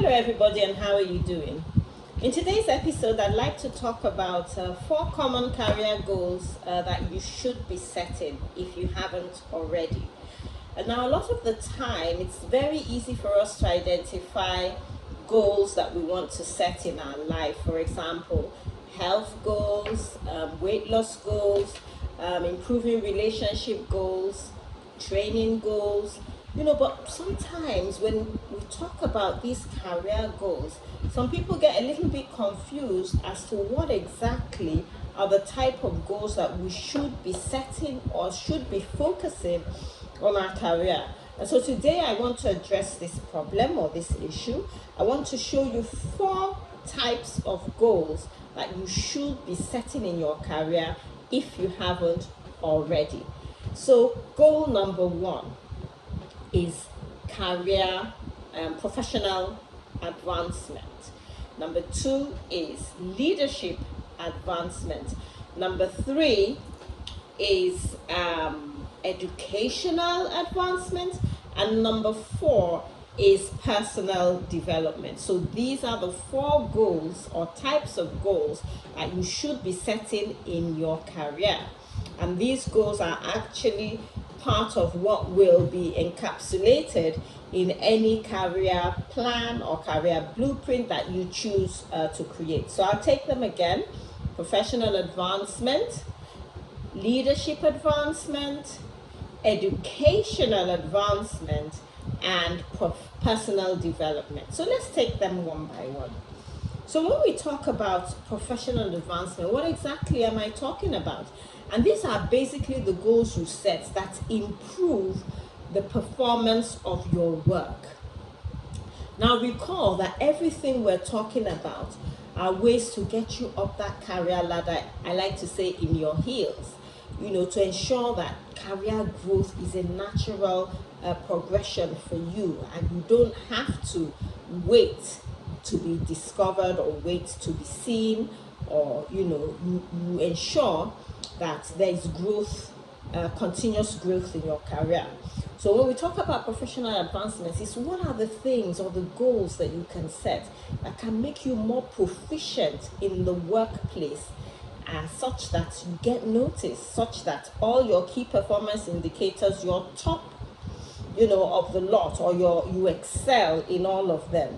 Hello everybody, and how are you doing? In today's episode, I'd like to talk about 4 common career goals that you should be setting if you haven't already. And now a lot of the time, it's very easy for us to identify goals that we want to set in our life. For example, health goals, weight loss goals, improving relationship goals, training goals. But sometimes when we talk about these career goals, some people get a little bit confused as to what exactly are the type of goals that we should be setting or should be focusing on our career. And so today I want to address this problem or this issue. I want to show you 4 types of goals that you should be setting in your career if you haven't already. So goal number 1 is career professional advancement. Number 2 is leadership advancement. Number 3 is educational advancement, and number 4 is personal development. So these are the 4 goals or types of goals that you should be setting in your career, and these goals are actually part of what will be encapsulated in any career plan or career blueprint that you choose to create. So I'll take them again: professional advancement, leadership advancement, educational advancement, and personal development. So let's take them one by one. So when we talk about professional advancement, what exactly am I talking about? And these are basically the goals you set that improve the performance of your work. Now recall that everything we're talking about are ways to get you up that career ladder, I like to say, in your heels, to ensure that career growth is a natural progression for you, and you don't have to wait to be discovered or wait to be seen, or you ensure that there is growth, continuous growth in your career. So when we talk about professional advancements, it's what are the things or the goals that you can set that can make you more proficient in the workplace, such that you get noticed, such that all your key performance indicators, your top of the lot, or you excel in all of them.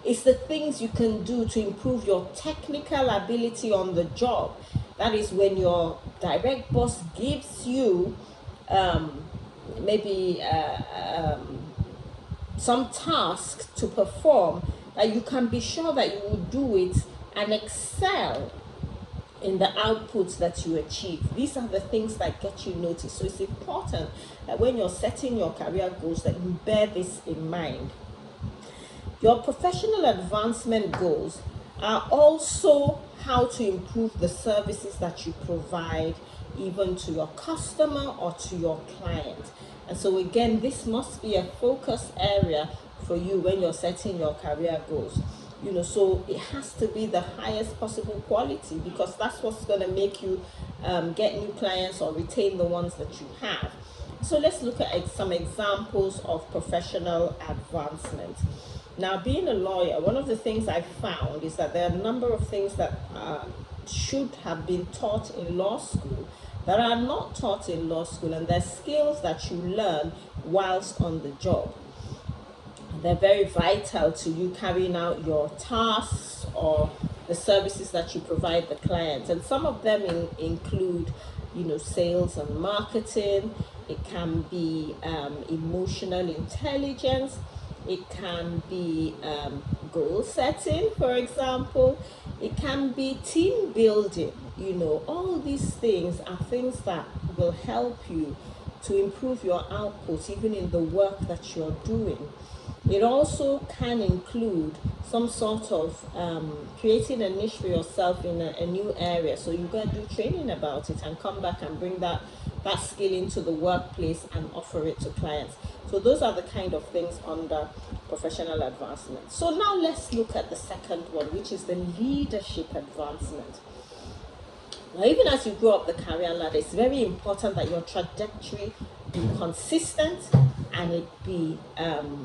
It's the things you can do to improve your technical ability on the job. That is when your direct boss gives you maybe some task to perform, that you can be sure that you will do it and excel in the outputs that you achieve. These are the things that get you noticed. So it's important that when you're setting your career goals, that you bear this in mind. Your professional advancement goals are also how to improve the services that you provide, even to your customer or to your client. And so again, this must be a focus area for you when you're setting your career goals. So it has to be the highest possible quality, because that's what's going to make you get new clients or retain the ones that you have. So let's look at some examples of professional advancement. Now, being a lawyer, one of the things I found is that there are a number of things that should have been taught in law school that are not taught in law school, and they're skills that you learn whilst on the job. They're very vital to you carrying out your tasks or the services that you provide the clients. And some of them include, sales and marketing. It can be emotional intelligence. It can be goal setting, for example. It can be team building. All these things are things that will help you to improve your output, even in the work that you're doing. It also can include some sort of creating a niche for yourself in a new area. So you got to do training about it and come back and bring that skill into the workplace and offer it to clients. So those are the kind of things under professional advancement. So now let's look at the second one, which is the leadership advancement. Now, even as you grow up the career ladder, it's very important that your trajectory be consistent and it be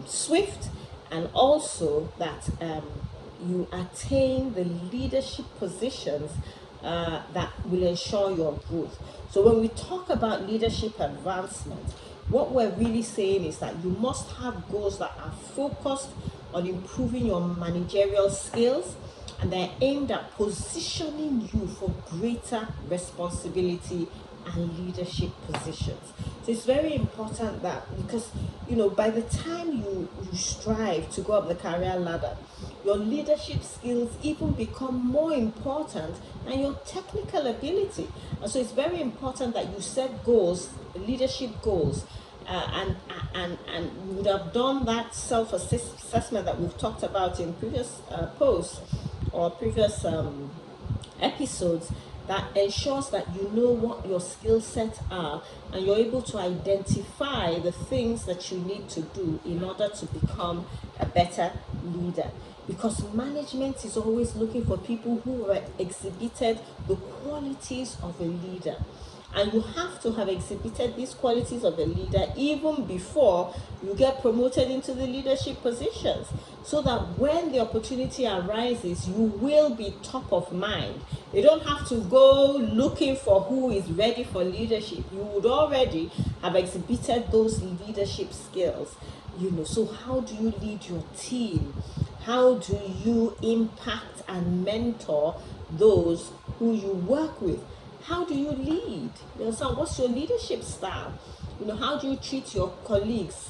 swift and also that you attain the leadership positions that will ensure your growth. So when we talk about leadership advancement, what we're really saying is that you must have goals that are focused on improving your managerial skills, and they're aimed at positioning you for greater responsibility and leadership positions. So it's very important that, because by the time you strive to go up the career ladder, your leadership skills even become more important than your technical ability. And so it's very important that you set goals, leadership goals, and you would have done that self-assessment that we've talked about in previous posts or previous episodes, that ensures that you know what your skill sets are, and you're able to identify the things that you need to do in order to become a better leader. Because management is always looking for people who have exhibited the qualities of a leader. And you have to have exhibited these qualities of a leader even before you get promoted into the leadership positions, so that when the opportunity arises, you will be top of mind. You don't have to go looking for who is ready for leadership. You would already have exhibited those leadership skills. So how do you lead your team? How do you impact and mentor those who you work with? How do you lead? So what's your leadership style? How do you treat your colleagues,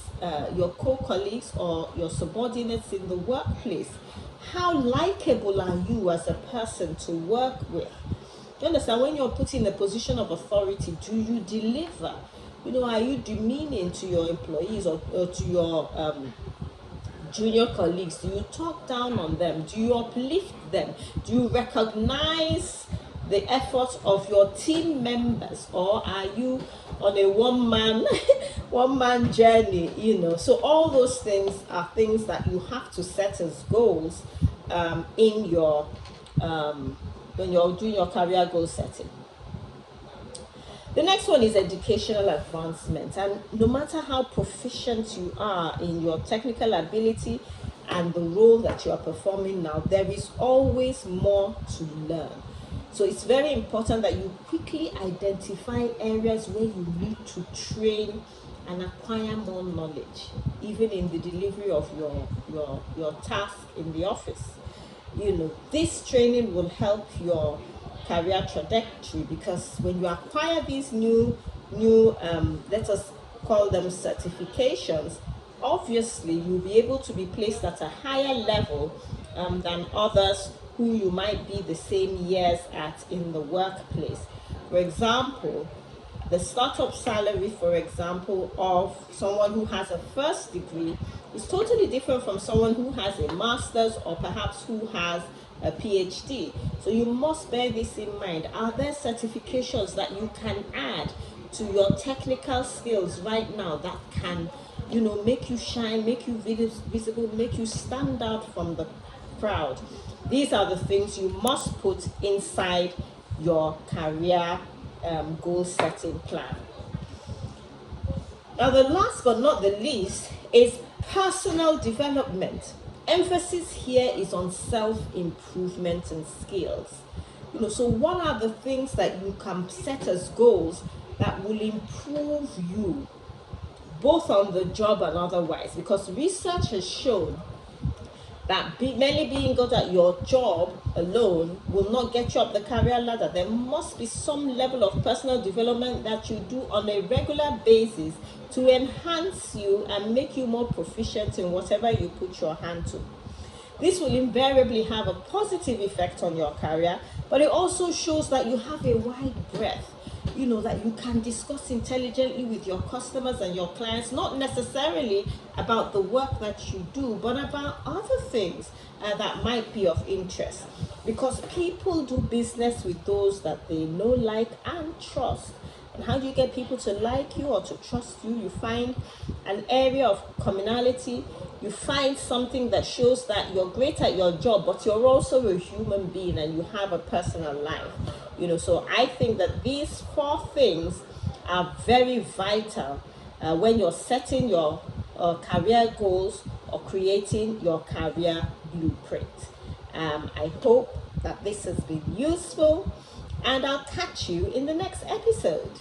your co-colleagues or your subordinates in the workplace? How likable are you as a person to work with? You understand, when you're put in a position of authority, do you deliver? Are you demeaning to your employees or to your junior colleagues? Do you talk down on them? Do you uplift them? Do you recognize the effort of your team members, or are you on a one man journey? So all those things are things that you have to set as goals in your when you're doing your career goal setting. The next one is educational advancement, and no matter how proficient you are in your technical ability and the role that you are performing now, there is always more to learn. So it's very important that you quickly identify areas where you need to train and acquire more knowledge, even in the delivery of your task in the office. This training will help your career trajectory, because when you acquire these new let us call them certifications, obviously you'll be able to be placed at a higher level than others who you might be the same years at in the workplace. For example, the startup salary, for example, of someone who has a first degree is totally different from someone who has a master's or perhaps who has a PhD. So you must bear this in mind. Are there certifications that you can add to your technical skills right now that can, make you shine, make you visible, make you stand out from the crowd? These are the things you must put inside your career goal setting plan. Now, the last but not the least is personal development. Emphasis here is on self-improvement and skills. So what are the things that you can set as goals that will improve you, both on the job and otherwise? Because research has shown that merely being good at your job alone will not get you up the career ladder. There must be some level of personal development that you do on a regular basis to enhance you and make you more proficient in whatever you put your hand to. This will invariably have a positive effect on your career, but it also shows that you have a wide breadth, that you can discuss intelligently with your customers and your clients, not necessarily about the work that you do, but about other things that might be of interest. Because people do business with those that they know, like, and trust. And how do you get people to like you or to trust you? You find an area of commonality. You find something that shows that you're great at your job, but you're also a human being and you have a personal life. So I think that these 4 things are very vital when you're setting your career goals or creating your career blueprint. I hope that this has been useful, and I'll catch you in the next episode.